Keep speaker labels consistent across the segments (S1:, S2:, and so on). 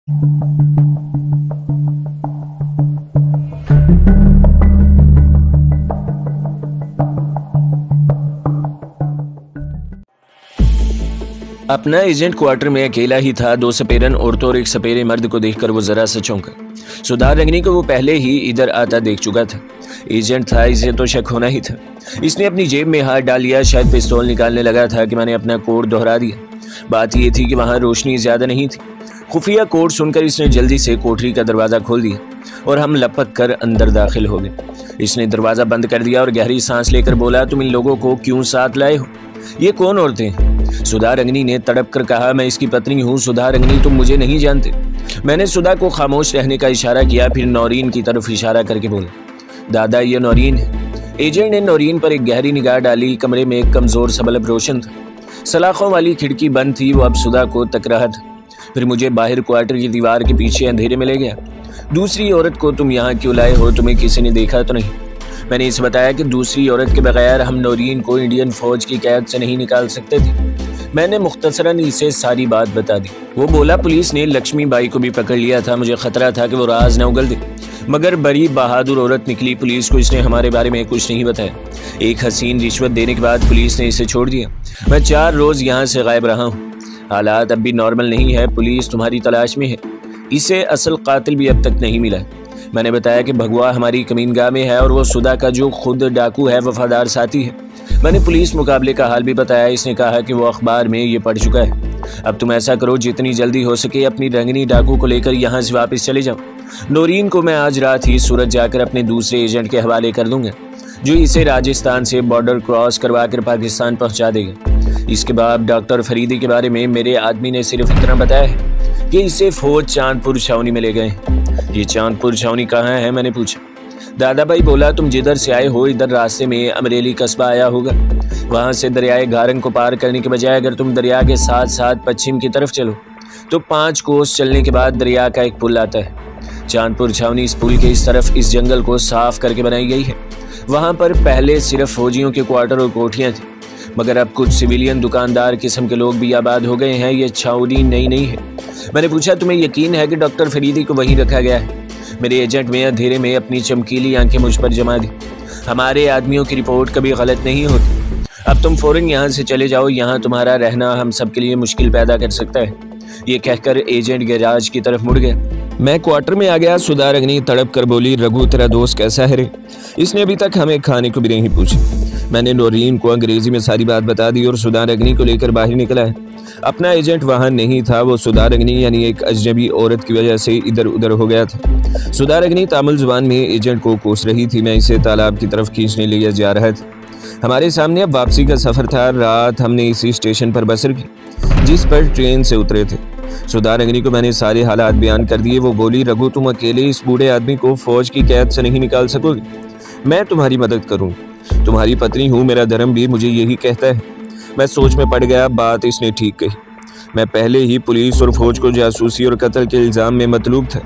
S1: अपना agent quarter में अकेला ही था। 2 सपेरन औरतों और एक सपेरे मर्द को देखकर वो जरा सा चौंका। सुधार रंगनी को वो पहले ही इधर आता देख चुका था। एजेंट था, इसे तो शक होना ही था। इसने अपनी जेब में हाथ डाल लिया, शायद पिस्तौल निकालने लगा था कि मैंने अपना कोड दोहरा दिया। बात यह थी कि वहाँ रोशनी ज्यादा नहीं थी। खुफिया कोड सुनकर इसने जल्दी से कोठरी का दरवाज़ा खोल दिया और हम लपक कर अंदर दाखिल हो गए। इसने दरवाज़ा बंद कर दिया और गहरी सांस लेकर बोला, तुम इन लोगों को क्यों साथ लाए हो? ये कौन औरतें? सुधा रंगनी ने तड़प कर कहा, मैं इसकी पत्नी हूँ। सुधा रंगनी, तुम मुझे नहीं जानते। मैंने सुधा को खामोश रहने का इशारा किया, फिर नौरीन की तरफ इशारा करके बोला, दादा ये नौरीन है। एजेंट ने नौरीन पर एक गहरी निगाह डाली। कमरे में एक कमजोर सा बल्ब रोशन था। सलाखों वाली खिड़की बंद थी। वो अब सुधा को तक रहा था। फिर मुझे बाहर क्वार्टर की दीवार के पीछे अंधेरे में ले गया। दूसरी औरत को तुम यहाँ क्यों लाए हो? तुम्हें किसी ने देखा तो नहीं? मैंने इसे बताया कि दूसरी औरत के बगैर हम नौरीन को इंडियन फौज की कैद से नहीं निकाल सकते थे। मैंने मुख्तसरन इसे सारी बात बता दी। वो बोला, पुलिस ने लक्ष्मी बाई को भी पकड़ लिया था। मुझे खतरा था कि वो राज न उगल दे, मगर बड़ी बहादुर औरत निकली। पुलिस को इसने हमारे बारे में कुछ नहीं बताया। एक हसीन रिश्वत देने के बाद पुलिस ने इसे छोड़ दिया। मैं 4 रोज यहाँ से गायब रहा हूँ। हालात अब भी नॉर्मल नहीं है। पुलिस तुम्हारी तलाश में है। इसे असल कातिल भी अब तक नहीं मिला। मैंने बताया कि भगवा हमारी कमीनगाह में है और वो सुधा का जो खुद डाकू है वफादार साथी है। मैंने पुलिस मुकाबले का हाल भी बताया। इसने कहा कि वो अखबार में ये पढ़ चुका है। अब तुम ऐसा करो, जितनी जल्दी हो सके अपनी रंगनी डाकू को लेकर यहाँ से वापस चले जाओ। नौरीन को मैं आज रात ही सूरत जाकर अपने दूसरे एजेंट के हवाले कर दूंगा, जो इसे राजस्थान से बॉर्डर क्रॉस करवा कर पाकिस्तान पहुँचा देगा। इसके बाद डॉक्टर फरीदी के बारे में मेरे आदमी ने सिर्फ इतना बताया है कि इसे फौज चांदपुर छावनी में ले गए। ये चांदपुर छावनी कहाँ है? मैंने पूछा। दादा भाई बोला, तुम जिधर से आए हो इधर रास्ते में अमरेली कस्बा आया होगा। वहाँ से दरियाए घारंग को पार करने के बजाय अगर तुम दरिया के साथ साथ पश्चिम की तरफ चलो तो 5 कोस चलने के बाद दरिया का एक पुल आता है। चांदपुर छावनी इस पुल के इस तरफ इस जंगल को साफ करके बनाई गई है। वहाँ पर पहले सिर्फ फौजियों के क्वार्टर और कोठियाँ थी, मगर अब कुछ सिविलियन दुकानदार किस्म के लोग भी आबाद हो गए हैं। ये छावनी नई नहीं है। मैंने पूछा, तुम्हें यकीन है कि डॉक्टर फरीदी को वहीं रखा गया है? मेरे एजेंट में अंधेरे में अपनी चमकीली आंखें मुझ पर जमा दी। हमारे आदमियों की रिपोर्ट कभी गलत नहीं होती। अब तुम फौरन यहाँ से चले जाओ। यहाँ तुम्हारा रहना हम सबके लिए मुश्किल पैदा कर सकता है। ये कहकर एजेंट गैराज की तरफ मुड़ गया। मैं क्वार्टर में आ गया। सुधा रंगनी तड़प कर बोली, रघु तेरा दोस्त कैसा है रे? इसने अभी तक हमें खाने को भी नहीं पूछा। मैंने नौरीन को अंग्रेजी में सारी बात बता दी और सुधा रंगनी को लेकर बाहर निकला है। अपना एजेंट वहाँ नहीं था। वो सुधा रंगनी यानी एक अजनबी औरत की वजह से इधर उधर हो गया था। सुधा रंगनी तामिल जुबान में एजेंट को कोस रही थी। मैं इसे तालाब की तरफ खींचने लिए जा रहा था। हमारे सामने अब वापसी का सफर था। रात हमने इसी स्टेशन पर बसर की जिस पर ट्रेन से उतरे थे। सुधा रंगनी को मैंने सारे हालात बयान कर दिए। वो बोली, रघु तुम अकेले इस बूढ़े आदमी को फौज की कैद से नहीं निकाल सकोगे। मैं तुम्हारी मदद करूँगी। तुम्हारी पत्नी हूँ, मेरा धर्म भी मुझे यही कहता है। मैं सोच में पड़ गया। बात इसने ठीक कही। मैं पहले ही पुलिस और फौज को जासूसी और कत्ल के इल्जाम में मतलूब था।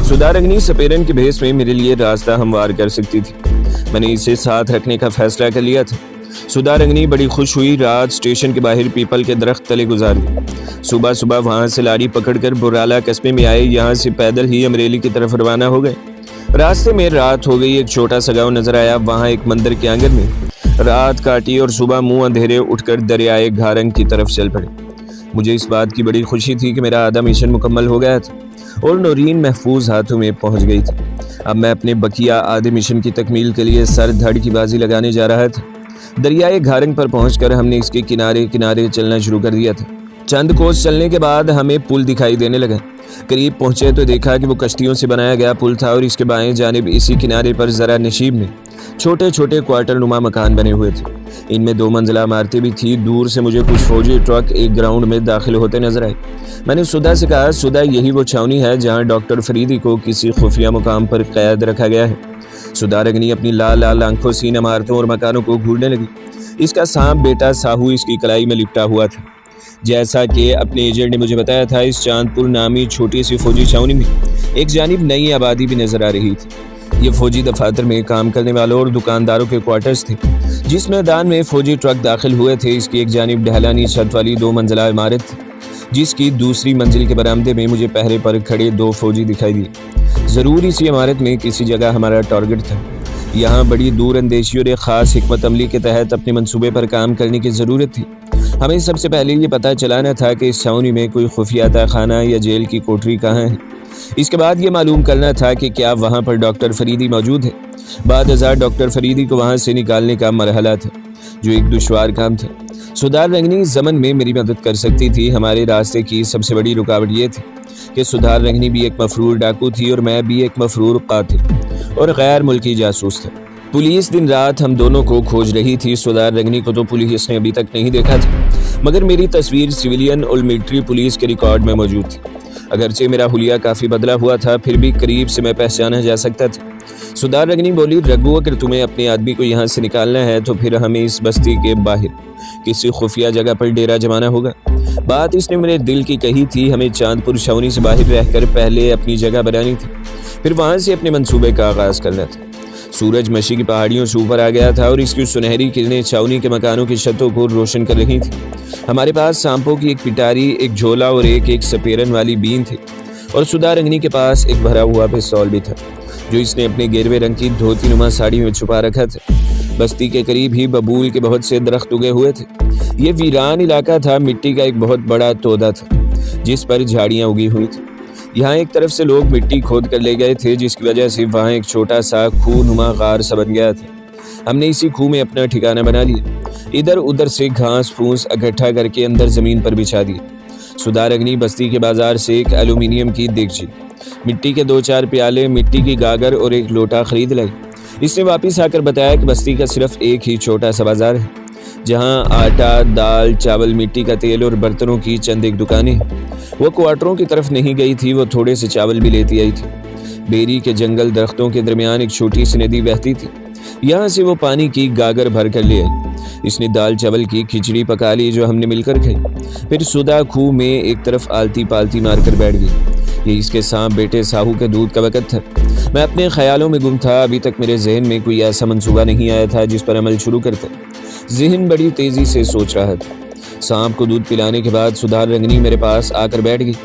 S1: सुधा रंगनी सपेरन के भेस में मेरे लिए रास्ता हमवार कर सकती थी। मैंने इसे साथ रखने का फैसला कर लिया था। सुधा रंगनी बड़ी खुश हुई। रात स्टेशन के बाहर पीपल के दरख्त तले गुजारी। सुबह सुबह वहाँ से लाड़ी पकड़कर बुराला कस्बे में आए। यहाँ से पैदल ही अमरेली की तरफ रवाना हो गए। रास्ते में रात हो गई। एक छोटा सा गाँव नजर आया। वहाँ एक मंदिर के आंगन में रात काटी और सुबह मुंह अंधेरे उठकर दरियाए घारंग की तरफ चल पड़े। मुझे इस बात की बड़ी खुशी थी कि मेरा आधा मिशन मुकम्मल हो गया था और नौरीन महफूज हाथों में पहुंच गई थी। अब मैं अपने बकिया आधे मिशन की तकमील के लिए सर धड़ की बाजी लगाने जा रहा था। दरियाए घारंग पर पहुंचकर हमने इसके किनारे किनारे चलना शुरू कर दिया था। चंद कोस चलने के बाद हमें पुल दिखाई देने लगा। करीब पहुंचे तो देखा कि वो कश्तियों से बनाया गया पुल था और इसके बाएं जानिब इसी किनारे पर जरा नशीब में छोटे छोटे क्वार्टर नुमा मकान बने हुए थे। इनमें 2 मंजिला इमारतें भी थी। दूर से मुझे कुछ फौजी ट्रक एक ग्राउंड में दाखिल होते नजर आए। मैंने सुधा से कहा, सुधा यही वो छावनी है जहां डॉक्टर फरीदी को किसी खुफिया मुकाम पर कैद रखा गया है। सुधा रंगनी अपनी लाल लाल आंखों से इन इमारतों और मकानों को घूरने लगी। इसका सांप बेटा साहू इसकी कलाई में लिपटा हुआ था। जैसा कि अपने एजेंट ने मुझे बताया था, इस चांदपुर नामी छोटी सी फौजी छावनी में एक जानिब नई आबादी भी नजर आ रही थी। ये फौजी दफातर में काम करने वालों और दुकानदारों के क्वार्टर्स थे। जिस मैदान में फौजी ट्रक दाखिल हुए थे, इसकी एक जानिब ढलानी छत वाली 2 मंजिला इमारत थी। जिसकी दूसरी मंजिल के बरामदे में मुझे पहरे पर खड़े 2 फौजी दिखाई दिए। ज़रूर इसी इमारत में किसी जगह हमारा टारगेट था। यहाँ बड़ी दूर अंदेशी और एक ख़ास हिकमत अमली के तहत अपने मंसूबे पर काम करने की ज़रूरत थी। हमें सबसे पहले ये पता चलाना था कि इस छावनी में कोई खुफिया तहखाना या जेल की कोठरी कहाँ है। इसके बाद ये मालूम करना था कि क्या वहाँ पर डॉक्टर फरीदी मौजूद है। बाद हज़ार डॉक्टर फरीदी को वहाँ से निकालने का मरहला था, जो एक दुश्वार काम था। सुधार रंगनी इस ज़मन में मेरी मदद कर सकती थी। हमारे रास्ते की सबसे बड़ी रुकावट ये थी कि सुधार रंगनी भी एक मफरूर डाकू थी और मैं भी एक मफरूर कातिल और गैर मुल्की जासूस था। पुलिस दिन रात हम दोनों को खोज रही थी। सुधार रंगनी को तो पुलिस ने अभी तक नहीं देखा था, मगर मेरी तस्वीर सिविलियन और मिलिट्री पुलिस के रिकॉर्ड में मौजूद थी। अगरचे मेरा हुलिया काफ़ी बदला हुआ था, फिर भी करीब से मैं पहचाना जा सकता था। सुधार रंगनी बोली, रघु, अगर तुम्हें अपने आदमी को यहाँ से निकालना है तो फिर हमें इस बस्ती के बाहर किसी खुफिया जगह पर डेरा जमाना होगा। बात इसने मेरे दिल की कही थी। हमें चांदपुर छावनी से बाहर रहकर पहले अपनी जगह बनानी थी, फिर वहाँ से अपने मंसूबे का आगाज़ करना था। सूरज मशी की पहाड़ियों से ऊपर आ गया था और इसकी सुनहरी किरणें छावनी के मकानों की छतों को रोशन कर रही थी। हमारे पास सांपों की एक पिटारी, एक झोला और एक सपेरन वाली बीन थी और सुधार रंगनी के पास एक भरा हुआ पिस्तौल भी था, जो इसने अपने गेरवे रंग की धोती नुमा साड़ी में छुपा रखा था। बस्ती के करीब ही बबूल के बहुत से दरख्त उगे हुए थे। ये वीरान इलाका था। मिट्टी का एक बहुत बड़ा तोदा था जिस पर झाड़ियाँ उगी हुई थी। यहाँ एक तरफ से लोग मिट्टी खोद कर ले गए थे, जिसकी वजह से वहाँ एक छोटा सा खूह नुमा गार सा बन गया था। हमने इसी खूह में अपना ठिकाना बना लिया। इधर उधर से घास फूस इकट्ठा करके अंदर ज़मीन पर बिछा दिया। सुधार रंगनी बस्ती के बाजार से एक एल्यूमिनियम की देगची, मिट्टी के 2-4 प्याले, मिट्टी की गागर और एक लोटा खरीद लाई। इसने वापस आकर बताया कि बस्ती का सिर्फ एक ही छोटा सा बाजार है, जहाँ आटा, दाल, चावल, मिट्टी का तेल और बर्तनों की चंद एक दुकानें। वो क्वार्टरों की तरफ नहीं गई थी, वो थोड़े से चावल भी लेती आई थी। बेरी के जंगल दरख्तों के दरमियान एक छोटी सी नदी बहती थी। यहाँ से वो पानी की गागर भर कर ले आई। इसने दाल चावल की खिचड़ी पका ली, जो हमने मिलकर खाई। फिर सुधा खूह में एक तरफ आलती पालती मारकर बैठ गई। ये इसके सांप बेटे साहू के दूध का वक़्त था। मैं अपने ख्यालों में गुम था। अभी तक मेरे जहन में कोई ऐसा मंसूबा नहीं आया था जिस पर अमल शुरू करता। जहन बड़ी तेज़ी से सोच रहा था। सांप को दूध पिलाने के बाद सुधार रंगनी मेरे पास आकर बैठ गई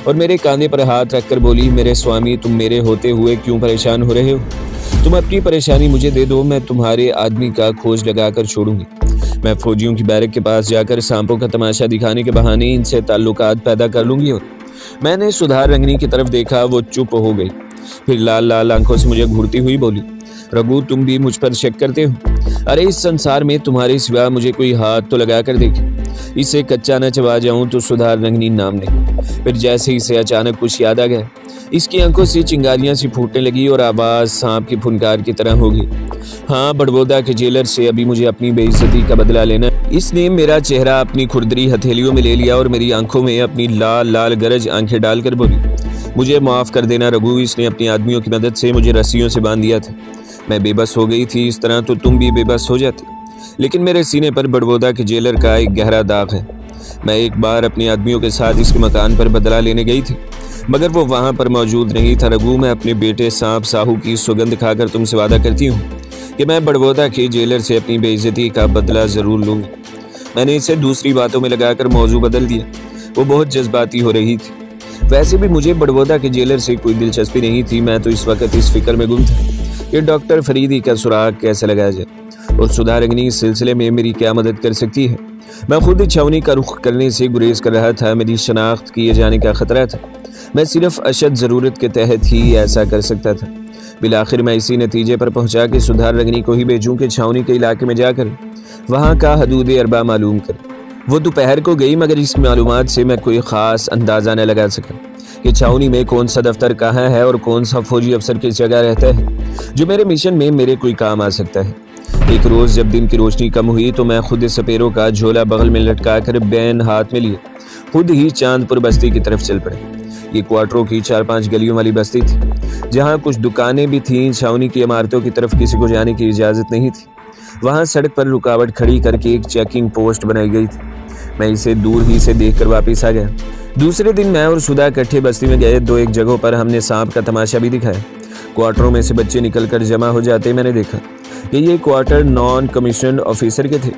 S1: और मेरे कांधे पर हाथ रखकर बोली, मेरे स्वामी, तुम मेरे होते हुए क्यों परेशान हो रहे हो? तुम अपनी परेशानी मुझे दे दो, मैं तुम्हारे आदमी का खोज लगाकर छोड़ूंगी। मैं फौजियों की बैरक के पास जाकर सांपों का तमाशा दिखाने के बहाने इनसे ताल्लुकात पैदा कर लूंगी। और मैंने सुधार रंगनी की तरफ देखा। वो चुप हो गई, फिर लाल लाल आंखों से मुझे घूरती हुई बोली, रघु, तुम भी मुझ पर शक करते हो? अरे इस संसार में तुम्हारे सिवा मुझे कोई हाथ तो लगा कर देखे। इसे कच्चा न चबा जाऊं तो सुधार रंगनी नाम नहीं। फिर जैसे इसे अचानक कुछ याद आ गया, इसकी आंखों से चिंगारियां सी फूटने लगी और आवाज़ सांप की फुनकार की तरह होगी। हाँ, बड़बोदा के जेलर से अभी मुझे अपनी बेइज्जती का बदला लेना। इसने मेरा चेहरा अपनी खुरदरी हथेलियों में ले लिया और मेरी आंखों में अपनी लाल लाल गरज आंखें डालकर बोली, मुझे माफ़ कर देना रघु, इसने अपनी आदमियों की मदद से मुझे रस्सियों से बांध दिया था। मैं बेबस हो गई थी। इस तरह तो तुम भी बेबस हो जाती, लेकिन मेरे सीने पर बड़बोदा के जेलर का एक गहरा दाग है। मैं एक बार अपने आदमियों के साथ इसके मकान पर बदला लेने गई थी, मगर वो वहाँ पर मौजूद नहीं था। रघु, मैं अपने बेटे सांप साहू की सुगंध खाकर तुमसे वादा करती हूँ कि मैं बड़बोदा के जेलर से अपनी बेइज्जती का बदला ज़रूर लूँगी। मैंने इसे दूसरी बातों में लगाकर मौजू बदल दिया। वो बहुत जज्बाती हो रही थी। वैसे भी मुझे बड़बोदा के जेलर से कोई दिलचस्पी नहीं थी। मैं तो इस वक्त इस फिक्र में गुम था कि डॉक्टर फरीदी का सुराग कैसे लगाया जाए और सुधार रंगनी इस सिलसिले में मेरी क्या मदद कर सकती है। मैं खुद छावनी का रुख करने से गुरेज कर रहा था। मेरी शनाख्त किए जाने का खतरा था। मैं सिर्फ अशद ज़रूरत के तहत ही ऐसा कर सकता था। बिलाखिर मैं इसी नतीजे पर पहुंचा कि सुधार रंगनी को ही भेजूं कि छावनी के इलाके में जाकर वहाँ का हदूद अरबा मालूम कर। वो दोपहर को गई, मगर इस मालूमात से मैं कोई ख़ास अंदाज़ा न लगा सका कि छावनी में कौन सा दफ्तर कहाँ है और कौन सा फौजी अफसर किस जगह रहता है जो मेरे मिशन में मेरे कोई काम आ सकता है। एक रोज़ जब दिन की रोशनी कम हुई तो मैं खुद सपेरों का झोला बगल में लटका कर बैन हाथ में लिए खुद ही चांदपुर बस्ती की तरफ चल पड़े। ये क्वार्टरों की 4-5 गलियों वाली बस्ती थी, जहाँ कुछ दुकानें भी थीं। छावनी की इमारतों की तरफ किसी को जाने की इजाज़त नहीं थी। वहाँ सड़क पर रुकावट खड़ी करके एक चेकिंग पोस्ट बनाई गई थी। मैं इसे दूर ही से देखकर वापस आ गया। दूसरे दिन मैं और सुधा इकट्ठे बस्ती में गए। 2-1 जगहों पर हमने सांप का तमाशा भी दिखाया। क्वार्टरों में से बच्चे निकलकर जमा हो जाते मैंने देखा कि ये क्वार्टर नॉन कमीशन्ड ऑफिसर के थे।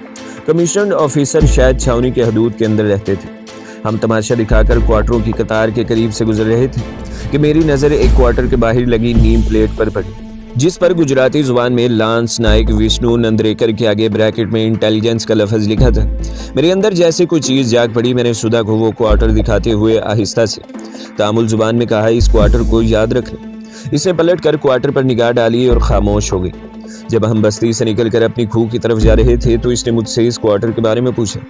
S1: कमीशन्ड ऑफिसर शायद छावनी के हदूद के अंदर रहते थे। हम तमाशा दिखाकर क्वार्टरों की कतार के करीब से गुजर रहे थे कि मेरी नज़र एक क्वार्टर के बाहर लगी नीम प्लेट पर पड़ी, जिस पर गुजराती जुबान में लांस नाइक विष्णु नंदरेकर के आगे ब्रैकेट में इंटेलिजेंस का लफ्ज़ लिखा था। मेरे अंदर जैसे कोई चीज़ जाग पड़ी। मैंने सुधा को वो क्वार्टर दिखाते हुए आहिस्ता से तामुल जुबान में कहा, इस क्वार्टर को याद रखना। इसने पलट कर क्वार्टर पर निगाह डाली और खामोश हो गई। जब हम बस्ती से निकलकर अपनी खूह की तरफ जा रहे थे तो इसने मुझसे इस क्वार्टर के बारे में पूछा।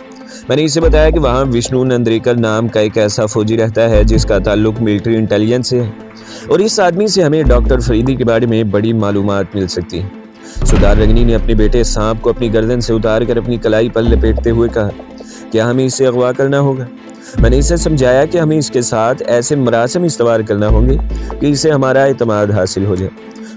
S1: मैंने इसे बताया कि वहाँ विष्णु नंदरेकर नाम का एक ऐसा फौजी रहता है जिसका ताल्लुक मिलिट्री इंटेलिजेंस से है और इस आदमी से हमें डॉक्टर फरीदी के बारे में बड़ी मालूमात मिल सकती है। सुधार रंगनी ने अपने बेटे सांप को अपनी गर्दन से उतार कर अपनी कलाई पर लपेटते हुए कहा, क्या हमें इसे अगवा करना होगा? मैंने इसे समझाया कि हमें इसके साथ ऐसे मरासम इस्तवार करना होंगे कि इसे हमारा एतमाद हासिल हो जाए,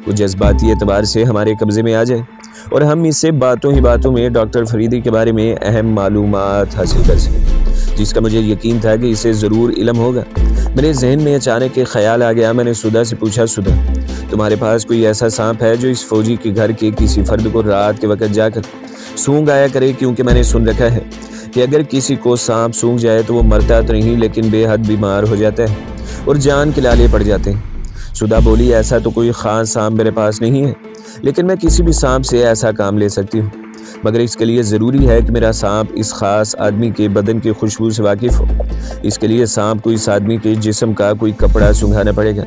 S1: वो जज्बाती एतबार से हमारे कब्जे में आ जाए और हम इससे बातों ही बातों में डॉक्टर फरीदी के बारे में अहम मालूमात हासिल कर सकें, जिसका मुझे यकीन था कि इसे ज़रूर इल्म होगा। मेरे जहन में अचानक एक ख्याल आ गया। मैंने सुधा से पूछा, सुधा, तुम्हारे पास कोई ऐसा सांप है जो इस फौजी के घर के किसी फर्द को रात के वक्त जाकर सूंघ आया करे? क्योंकि मैंने सुन रखा है कि अगर किसी को सांप सूंघ जाए तो वो मरता तो नहीं लेकिन बेहद बीमार हो जाता है और जान के लाले पड़ जाते हैं। सुधा बोली, ऐसा तो कोई ख़ास सांप मेरे पास नहीं है, लेकिन मैं किसी भी सांप से ऐसा काम ले सकती हूँ, मगर इसके लिए ज़रूरी है कि मेरा सांप इस ख़ास आदमी के बदन की खुशबू से वाकिफ़ हो। इसके लिए सांप को इस आदमी के जिस्म का कोई कपड़ा सूंघाना पड़ेगा।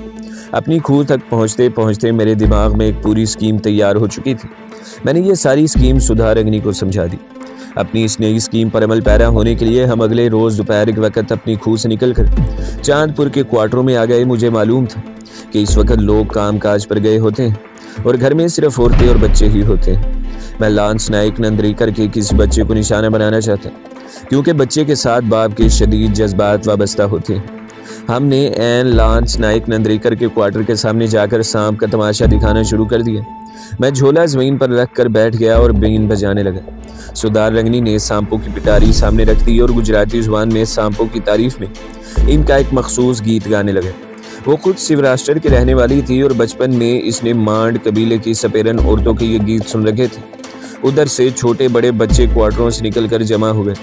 S1: अपनी खूह तक पहुँचते पहुँचते मेरे दिमाग में एक पूरी स्कीम तैयार हो चुकी थी। मैंने ये सारी स्कीम सुधा रंगनी को समझा दी। अपनी इस नई स्कीम पर अमल पैरा होने के लिए हम अगले रोज़ दोपहर के वक्त अपनी खूह से निकलकर चांदपुर के क्वार्टरों में आ गए। मुझे मालूम था कि इस वक्त लोग काम काज पर गए होते हैं और घर में सिर्फ औरतें और बच्चे ही होते हैं। मैं लांस नाइक नंदरेकर के किसी बच्चे को निशाना बनाना चाहता, क्योंकि बच्चे के साथ बाप के शदीद जज्बात वाबस्ता होते हैं। हमने एन लांस नाइक नंदरेकर के क्वार्टर के सामने जाकर सांप का तमाशा दिखाना शुरू कर दिया। मैं झोला ज़मीन पर रख कर बैठ गया और बीन बजाने लगा। सुधार रंगनी ने सांपों की पिटारी सामने रख दी और गुजराती जुबान में सांपों की तारीफ में इनका एक मखसूस गीत गाने लगा। वो खुद शिवराष्ट्र की रहने वाली थी और बचपन में इसने मांड कबीले की सपेरन औरतों के ये गीत सुन रखे थे। उधर से छोटे बड़े बच्चे क्वार्टरों से निकलकर जमा हुए,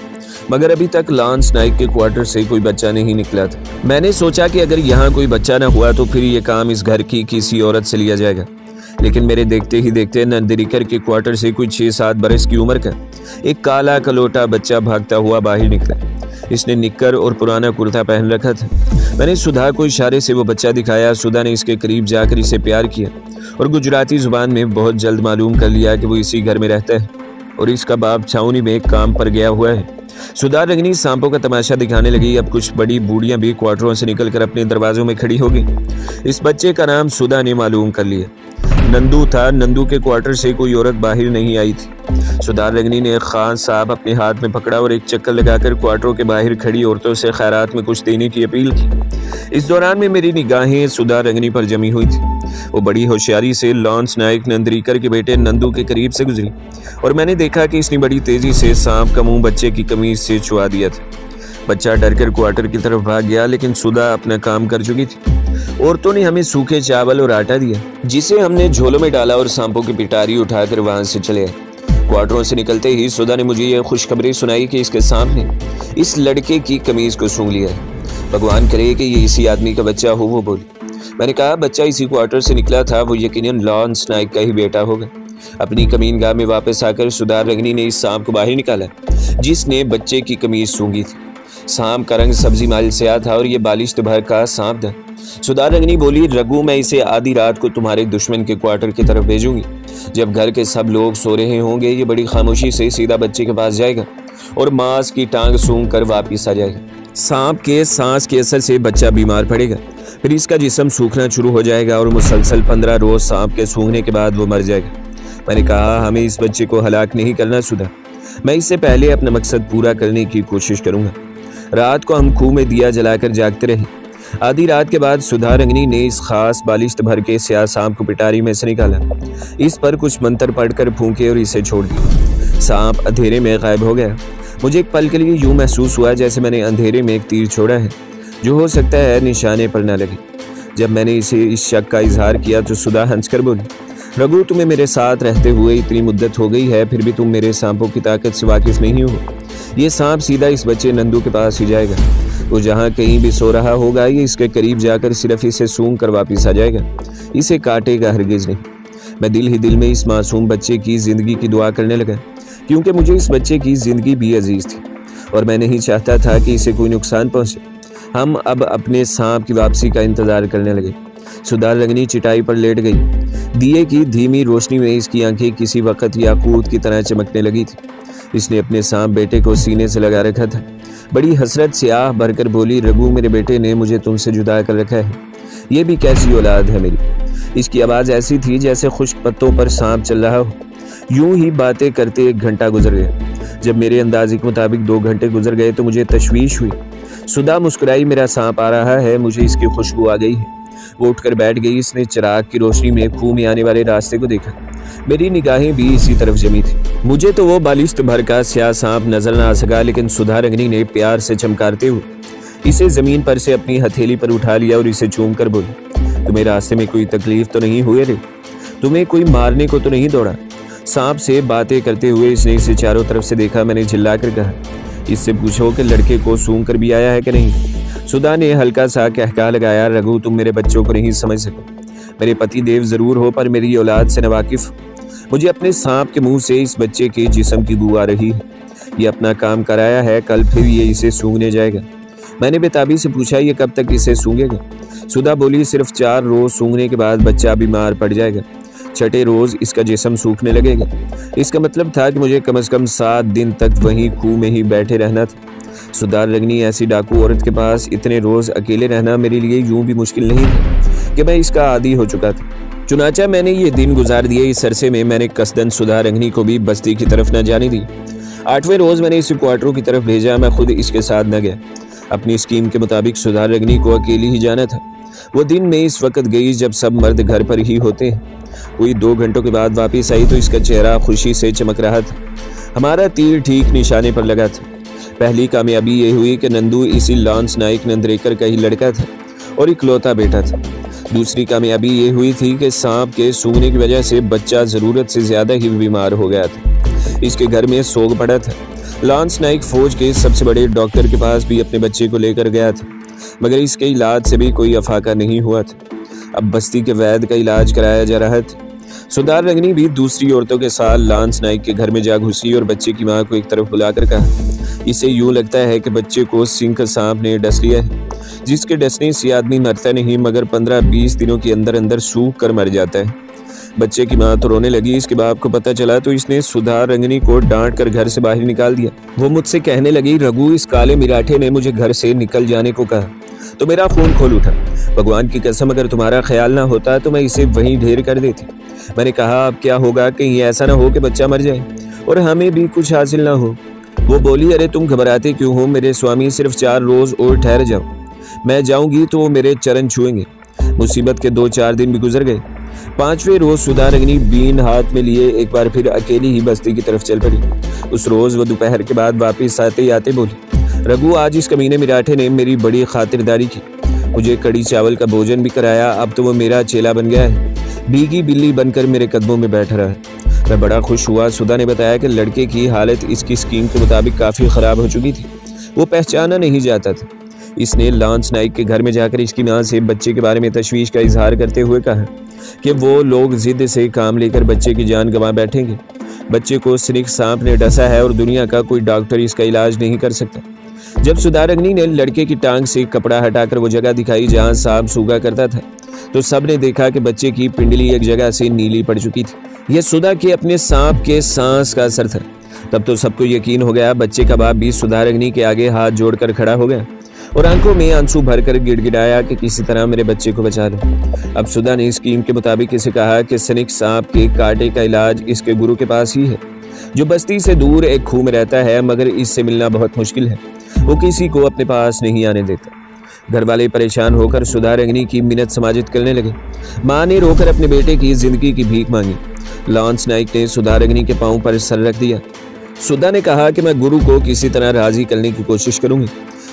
S1: मगर अभी तक लांस नाइक के क्वार्टर से कोई बच्चा नहीं निकला था। मैंने सोचा कि अगर यहाँ कोई बच्चा न हुआ तो फिर ये काम इस घर की किसी औरत से लिया जाएगा, लेकिन मेरे देखते ही देखते नंदरेकर के क्वार्टर से कोई 6-7 बरस की उम्र का एक काला कलोटा बच्चा भागता हुआ बाहर निकला। इसने निक्कर और पुराना कुर्ता पहन रखा था। मैंने सुधा को इशारे से वो बच्चा दिखाया। सुधा ने इसके करीब जाकर इसे प्यार किया और गुजराती जुबान में बहुत जल्द मालूम कर लिया कि वो इसी घर में रहता है और इसका बाप छावनी में काम पर गया हुआ है। सुधा रंगनी सांपों का तमाशा दिखाने लगी। अब कुछ बड़ी बूढ़ियां भी क्वार्टरों से निकलकर अपने दरवाजों में खड़ी हो गई। इस बच्चे का नाम सुधा ने मालूम कर लिया। नंदू था। नंदू के क्वार्टर से कोई औरत बाहर नहीं आई थी। सुधार रंगनी ने खान साहब अपने हाथ में पकड़ा और एक चक्कर लगाकर क्वार्टरों के बाहर खड़ी औरतों से खैरात में कुछ देने की अपील की। इस दौरान में मेरी निगाहें सुधार रंगनी पर जमी हुई थी। वो बड़ी होशियारी से लांस नाइक नंदरेकर के बेटे नंदू के करीब से गुजरी और मैंने देखा कि इसने बड़ी तेजी से सांप का मुंह बच्चे की कमीज से छुआ दिया था। बच्चा डरकर क्वार्टर की तरफ भाग गया, लेकिन सुधा अपना काम कर चुकी थी। औरतों ने हमें सूखे चावल और आटा दिया, जिसे हमने झोलों में डाला और सांपों की पिटारी उठाकर वहां से चले आए। क्वार्टरों से निकलते ही सुधा ने मुझे यह खुशखबरी सुनाई कि इसके सांप ने इस लड़के की कमीज को सूंघ लिया है। भगवान करे कि ये इसी आदमी का बच्चा हो, वो बोली। मैंने कहा, बच्चा इसी क्वार्टर से निकला था, वो यकीनन लांस नाइक का ही बेटा होगा। अपनी कमीनगाह में वापस आकर सुधार रंगनी ने इस सांप को बाहर निकाला जिसने बच्चे की कमीज सूंघी थी। सांप का रंग सब्जी माइल से था और ये बालिश भर का सांप था। सुधार रंगनी बोली, रघु, मैं इसे आधी रात को तुम्हारे दुश्मन के क्वार्टर की तरफ भेजूंगी। जब घर के सब लोग सो रहे होंगे, ये बड़ी खामोशी से सीधा बच्चे के पास जाएगा और मांस की टांग सूंघ कर वापिस आ जाएगा। सांप के सांस के असर से बच्चा बीमार पड़ेगा, फिर इसका जिस्म सूखना शुरू हो जाएगा और मुसलसल 15 रोज सांप के सूंघने के बाद वो मर जाएगा। मैंने कहा, हमें इस बच्चे को हलाक नहीं करना सुधा। मैं इससे पहले अपना मकसद पूरा करने की कोशिश करूंगा। रात को हम खूह में दिया जलाकर जागते रहे। आधी रात के बाद सुधा रंगनी ने इस खास बालिश्त भर के स्याह सांप को पिटारी में से निकाला। इस पर कुछ मंत्र पढ़कर फूंके और इसे छोड़ दिया। सांप अंधेरे में गायब हो गया। मुझे एक पल के लिए यूं महसूस हुआ जैसे मैंने अंधेरे में एक तीर छोड़ा है जो हो सकता है निशाने पर न लगे। जब मैंने इसे इस शक का इजहार किया तो सुधा हंसकर बोली, रघु, तुम्हें मेरे साथ रहते हुए इतनी मुद्दत हो गई है, फिर भी तुम मेरे सांपों की ताकत से वाकिफ नहीं हो। ये सांप सीधा इस बच्चे नंदू के पास ही जाएगा। वो जहाँ कहीं भी सो रहा होगा ये इसके करीब जाकर सिर्फ इसे सूंघ कर वापिस आ जाएगा, इसे काटेगा हरगिज नहीं। मैं दिल ही दिल में इस मासूम बच्चे की ज़िंदगी की दुआ करने लगा, क्योंकि मुझे इस बच्चे की ज़िंदगी भी अजीज़ थी और मैं नहीं चाहता था कि इसे कोई नुकसान पहुँचे। हम अब अपने सांप की वापसी का इंतज़ार करने लगे। सुधा रंगनी चिटाई पर लेट गई। दिए की धीमी रोशनी में इसकी आंखें किसी वक्त याकूत की तरह चमकने लगी थी। इसने अपने सांप बेटे को सीने से लगा रखा था। बड़ी हसरत से आह भरकर बोली, रघु मेरे बेटे ने मुझे तुमसे जुदा कर रखा है। ये भी कैसी औलाद है मेरी। इसकी आवाज़ ऐसी थी जैसे खुश्क पत्तों पर सांप चल रहा हो। यूं ही बातें करते 1 घंटा गुजर गया। जब मेरे अंदाजे के मुताबिक 2 घंटे गुजर गए तो मुझे तशवीश हुई। सुधा मुस्कुराई, मेरा सांप आ रहा है, मुझे इसकी खुशबू आ गई है। वो उठकर बैठ गई। इसने चिराग की रोशनी में खूह में आने वाले रास्ते को देखा। मेरी निगाहें भी इसी तरफ जमी थी। मुझे तो वो बालिश्त भर का स्याह सांप नजर न आ सका, लेकिन सुधा रंगनी ने प्यार से चमकारते हुए इसे जमीन पर से अपनी हथेली पर उठा लिया और इसे चूम कर बोली, तुम्हें रास्ते में कोई तकलीफ तो नहीं हुई रे? तुम्हें कोई मारने को तो नहीं दौड़ा? सांप से बातें करते हुए इसने इसे चारों तरफ से देखा। मैंने चिल्लाकर कहा, इससे पूछो कि लड़के को सूंघ कर भी आया है कि नहीं। सुधा ने हल्का सा कहका लगाया, रघु तुम मेरे बच्चों को नहीं समझ सको। मेरे पति देव जरूर हो पर मेरी औलाद से नवाकिफ। मुझे अपने सांप के मुंह से इस बच्चे के जिस्म की बू आ रही है। ये अपना काम कराया है, कल फिर ये इसे सूंघने जाएगा। मैंने बेताबी से पूछा, ये कब तक इसे सूंघेगा? सुधा बोली, सिर्फ 4 रोज सूंघने के बाद बच्चा बीमार पड़ जाएगा। 6ठे रोज इसका जिस्म सूखने लगेगा। इसका मतलब था कि मुझे कम से कम 7 दिन तक वहीं खूह में ही बैठे रहना था। सुधा रंगनी ऐसी डाकू औरत के पास इतने रोज अकेले रहना मेरे लिए यूं भी मुश्किल नहीं था कि मैं इसका आदी हो चुका था। चुनाचा मैंने ये दिन गुजार दिए। इस अरसे में मैंने कसदन सुधा रंगनी को भी बस्ती की तरफ न जाने दी। 8वें रोज मैंने इसे क्वार्टरों की तरफ भेजा। मैं खुद इसके साथ न गया। अपनी स्कीम के मुताबिक सुधा रंगनी को अकेली ही जाना था। वो दिन में इस वक्त गई जब सब मर्द घर पर ही होते हैं। कोई 2 घंटों के बाद वापिस आई तो इसका चेहरा खुशी से चमक रहा था। हमारा तीर ठीक निशाने पर लगा था। पहली कामयाबी ये हुई कि नंदू इसी लॉन्स नाइक नंदरेकर का ही लड़का था और इकलौता बेटा था। दूसरी कामयाबी ये हुई थी कि सांप के सूंघने की वजह से बच्चा ज़रूरत से ज़्यादा ही बीमार हो गया था। इसके घर में सोग पड़ा था। लॉन्स नाइक फौज के सबसे बड़े डॉक्टर के पास भी अपने बच्चे को लेकर गया था, मगर इसके इलाज से भी कोई अफाका नहीं हुआ था। अब बस्ती के वैद्य का इलाज कराया जा रहा था। सुधा रंगनी भी दूसरी औरतों के साथ लॉन्स नाइक के घर में जा घुसी और बच्चे की माँ को एक तरफ बुलाकर कहा, इसे यूं लगता है कि बच्चे को सिंह सांप ने डस लिया है, जिसके डसने से आदमी मरता नहीं मगर 15-20 दिनों के अंदर अंदर सूख कर मर जाता है। बच्चे की माँ तो रोने लगी। इसके बाप को पता चला तो इसने सुधा रंगनी को डांट कर घर से बाहर निकाल दिया। वो मुझसे कहने लगी, रघु इस काले मिराठे ने मुझे घर से निकल जाने को कहा तो मेरा खून खोल उठा। भगवान की कसम अगर तुम्हारा ख्याल ना होता तो मैं इसे वहीं ढेर कर देती। मैंने कहा, अब क्या होगा, कहीं ऐसा ना हो कि बच्चा मर जाए और हमें भी कुछ हासिल ना हो। वो बोली, अरे तुम घबराते क्यों हो? मेरे स्वामी सिर्फ 4 रोज और ठहर जाओ। मैं जाऊंगी तो वो मेरे चरण छुएंगे। मुसीबत के 2-4 दिन भी गुजर गए। 5वें रोज सुधा रंगनी बीन हाथ में लिए एक बार फिर अकेली ही बस्ती की तरफ चल पड़ी। उस रोज वो दोपहर के बाद वापिस आते ही आते बोली, रघु आज इस कमीने मिराठे ने मेरी बड़ी खातिरदारी की। मुझे कड़ी चावल का भोजन भी कराया। अब तो वो मेरा चेला बन गया है। भीगी बिल्ली बनकर मेरे कदमों में बैठ रहा है। मैं बड़ा खुश हुआ। सुधा ने बताया कि लड़के की हालत इसकी स्कीम के मुताबिक काफ़ी ख़राब हो चुकी थी। वो पहचाना नहीं जाता था। इसने लॉन्स नाइक के घर में जाकर इसकी माँ से बच्चे के बारे में तशवीश का इजहार करते हुए कहा कि वो लोग जिद से काम लेकर बच्चे की जान गंवा बैठेंगे। बच्चे को सिंह सांप ने डसा है और दुनिया का कोई डॉक्टर इसका इलाज नहीं कर सकता। जब सुधा रंगनी ने लड़के की टांग से कपड़ा हटाकर वो जगह दिखाई जहाँ सांप सूगा करता था तो सब ने देखा कि बच्चे की पिंडली एक जगह से नीली पड़ चुकी थी। यह सुधा के अपने सांप के सांस का असर था। तब तो सबको यकीन हो गया। बच्चे का बाप भी सुधा रंगनी के आगे हाथ जोड़कर खड़ा हो गया और आंखों में आंसू भरकर गिड़गिड़ाया कि किसी तरह मेरे बच्चे को बचा लो। अब सुधा ने स्कीम के मुताबिक इसे कहा कि सिंह सांप के कांटे का इलाज इसके गुरु के पास ही है, जो बस्ती से दूर एक खूह में रहता है, मगर इससे मिलना बहुत मुश्किल है। वो किसी को अपने पास नहीं आने देता। घर वाले परेशान होकर सुधा रंगनी की मिन्नत समाजित करने लगे। माँ ने रोकर अपने बेटे की जिंदगी की भीख मांगी। लॉन्स नाइक ने सुधा रंगनी के पांव पर सर रख दिया। सुधा ने कहा कि मैं गुरु को किसी तरह राजी करने की कोशिश करूंगी।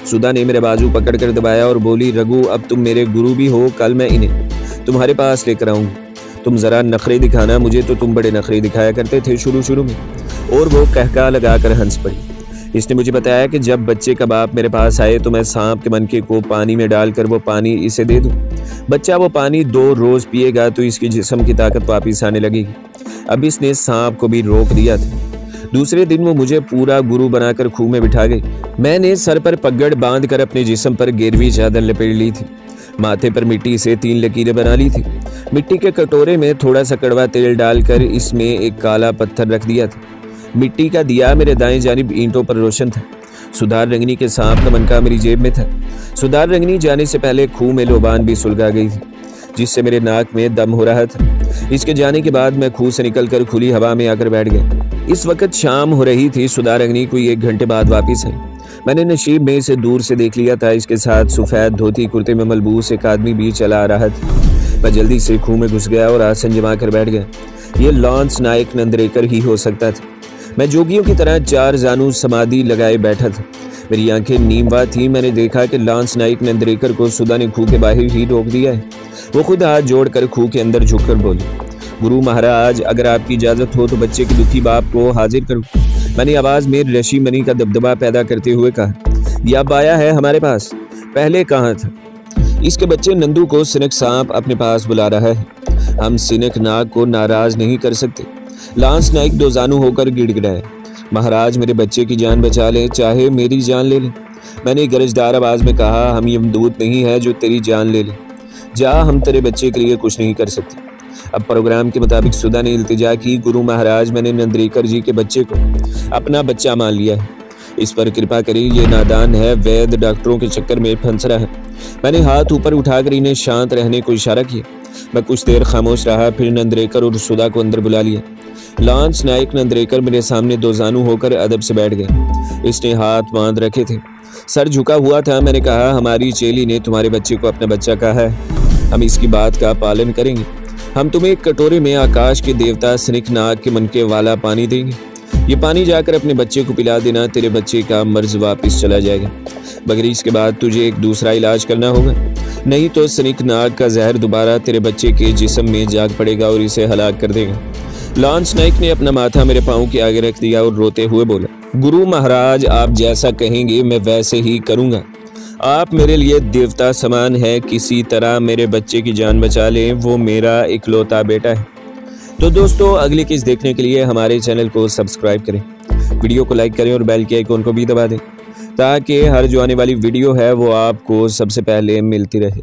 S1: सुधा ने मेरे बाजू पकड़कर दबाया और बोली, रघु अब तुम मेरे गुरु भी हो, कल मैं इन्हें तुम्हारे पास लेकर आऊंगी। तुम जरा नखरे दिखाना, मुझे तो तुम बड़े नखरे दिखाया करते थे शुरू में। और वो कहका लगाकर हंस पड़ी।
S2: इसने मुझे बताया कि जब बच्चे का बाप मेरे पास आए तो मैं सांप के मनके को पानी में डालकर वो पानी इसे दे दूं। बच्चा वो पानी 2 रोज पिएगा तो इसकी जिस्म की ताकत वापिस आने लगेगी। अब इसने सांप को भी रोक दिया था। दूसरे दिन वो मुझे पूरा गुरु बनाकर खूह में बिठा गई। मैंने सर पर पगड़ बांधकर अपने जिस्म पर गिरवी चादर लपेट ली थी। माथे पर मिट्टी से 3 लकीरें बना ली थी। मिट्टी के कटोरे में थोड़ा सा कड़वा तेल डालकर इसमें एक काला पत्थर रख दिया था। मिट्टी का दिया मेरे दाएं जानिब ईंटों पर रोशन था। सुधार रंगनी के सांप का मनका मेरी जेब में था। सुधार रंगनी जाने से पहले खूह में लोबान भी सुलगा गई थी, जिससे मेरे नाक में दम हो रहा था। इसके जाने के बाद मैं खूह से निकलकर खुली हवा में आकर बैठ गया। इस वक्त शाम हो रही थी। सुधार रंगनी कोई 1 घंटे बाद वापिस आई। मैंने नशीब में इसे दूर से देख लिया था। इसके साथ सफेद धोती कुर्ते में मलबूस एक आदमी भी चला आ रहा था। मैं जल्दी से खूह में घुस गया और आसन जमा कर बैठ गया। ये लॉन्स नायक नंदरेकर ही हो सकता था। मैं जोगियों की तरह 4 जानू समाधि लगाए बैठा था। मेरी आंखें नीमवा थी। मैंने देखा कि लॉन्स नायक नंदरेकर को सुधा ने खूह के बाहर ही रोक दिया है। वो खुद हाथ जोड़कर खूह के अंदर झुककर बोली, गुरु महाराज, अगर आपकी इजाजत हो तो बच्चे के दुखी बाप को हाजिर करूं। मैंने आवाज में ऋषि मनी का दबदबा पैदा करते हुए कहा, यह अब आया है हमारे पास, पहले कहाँ था? इसके बच्चे नंदू को सिनक सांप अपने पास बुला रहा है। हम सिनक नाग को नाराज नहीं कर सकते। लांस नाइक 2 जानू होकर गिड़गिड़ाया, महाराज मेरे बच्चे की जान बचा ले, चाहे मेरी जान ले ले। मैंने गरजदार आवाज में कहा, हम यमदूत नहीं है जो तेरी जान ले ले। जा, हम तेरे बच्चे के लिए कुछ नहीं कर सकते। अब प्रोग्राम के मुताबिक सुधा ने इल्तिजा की, गुरु महाराज, मैंने नंदरेकर जी के बच्चे को अपना बच्चा मान लिया है। इस पर कृपा करें, ये नादान है, वैद डॉक्टरों के चक्कर में फंस रहा है। मैंने हाथ ऊपर उठाकर इन्हें शांत रहने को इशारा किया। मैं कुछ देर खामोश रहा, फिर नंदरेकर और सुधा को अंदर बुला लिया। लांस नायक नंदरेकर मेरे सामने 2 जानू होकर अदब से बैठ गए। इसने हाथ बांध रखे थे, सर झुका हुआ था। मैंने कहा, हमारी चेली ने तुम्हारे बच्चे को अपना बच्चा कहा है, हम इसकी बात का पालन करेंगे। हम तुम्हें एक कटोरे में आकाश के देवता सिनिक नाग के मनके वाला पानी देंगे। ये पानी जाकर अपने बच्चे को पिला देना, तेरे बच्चे का मर्ज वापस चला जाएगा। मगर इसके बाद तुझे एक दूसरा इलाज करना होगा, नहीं तो सिनिक नाग का जहर दोबारा तेरे बच्चे के जिस्म में जाग पड़ेगा और इसे हलाक कर देगा। लॉन्स नाइक ने अपना माथा मेरे पाँव के आगे रख दिया और रोते हुए बोला, गुरु महाराज, आप जैसा कहेंगे मैं वैसे ही करूँगा। आप मेरे लिए देवता समान है, किसी तरह मेरे बच्चे की जान बचा लें, वो मेरा इकलौता बेटा है। तो दोस्तों, अगली किस देखने के लिए हमारे चैनल को सब्सक्राइब करें, वीडियो को लाइक करें और बेल के आइकन को भी दबा दें, ताकि हर जो आने वाली वीडियो है वो आपको सबसे पहले मिलती रहे।